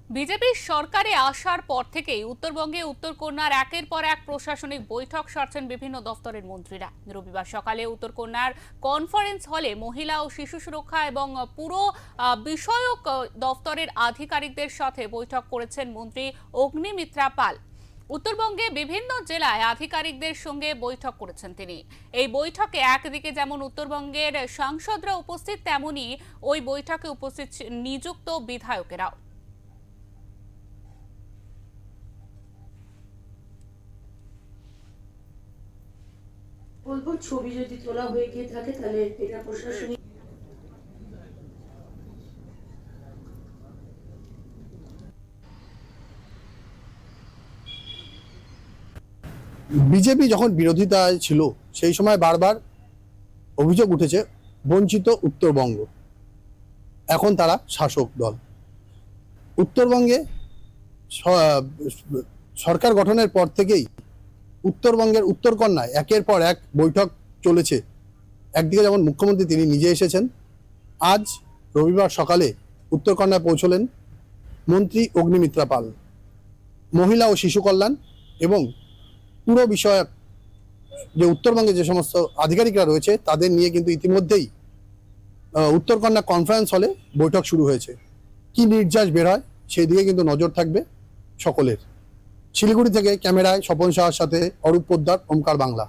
BJP সরকারে আসার পর থেকেই উত্তরবঙ্গে উত্তরকন্যার একের পর এক প্রশাসনিক বৈঠক সারছেন বিভিন্ন দফতরের মন্ত্রীরা। রবিবার সকালে উত্তরকন্যার কনফারেন্স হলে মহিলা ও শিশু সুরক্ষা এবং পুরো বিষয়ক দফতরের আধিকারিকদের সাথে বৈঠক করেছেন মন্ত্রী অগ্নিমিত্রা পাল। উত্তরবঙ্গে বিভিন্ন জেলায় আধিকারিকদের সঙ্গে বৈঠক করেছেন তিনি। এই বৈঠকে একদিকে যেমন উত্তরবঙ্গের সাংসদরা উপস্থিত, তেমনি ওই বৈঠকে উপস্থিত নিযুক্ত বিধায়কেরাও। বলবো ছবি যদি তোলা হয়ে গিয়ে থাকে তাহলে এটা প্রশাসনিক। বিজেপি যখন বিরোধিতায় ছিল সেই সময় বারবার অভিযোগ উঠেছে বঞ্চিত উত্তরবঙ্গ। এখন তারা শাসক দল। উত্তরবঙ্গে সরকার গঠনের পর থেকেই উত্তরবঙ্গের উত্তরকন্যায় একের পর এক বৈঠক চলেছে। একদিকে যেমন মুখ্যমন্ত্রী তিনি নিজে এসেছেন, আজ রবিবার সকালে উত্তরকন্যায় পৌঁছলেন মন্ত্রী অগ্নিমিত্রা পাল। মহিলা ও শিশু কল্যাণ এবং পুরো বিষয়ক যে উত্তরবঙ্গে যে সমস্ত আধিকারিকরা রয়েছে তাদের নিয়ে কিন্তু ইতিমধ্যেই উত্তরকন্যা কনফারেন্স হলে বৈঠক শুরু হয়েছে। কি নির্যাস বের হয় সেই দিকে কিন্তু নজর থাকবে সকলের। শিলিগুড়ি থেকে ক্যামেরায় স্বপন সাহার সাথে অরূপ পোদ্দার, ওমকার বাংলা।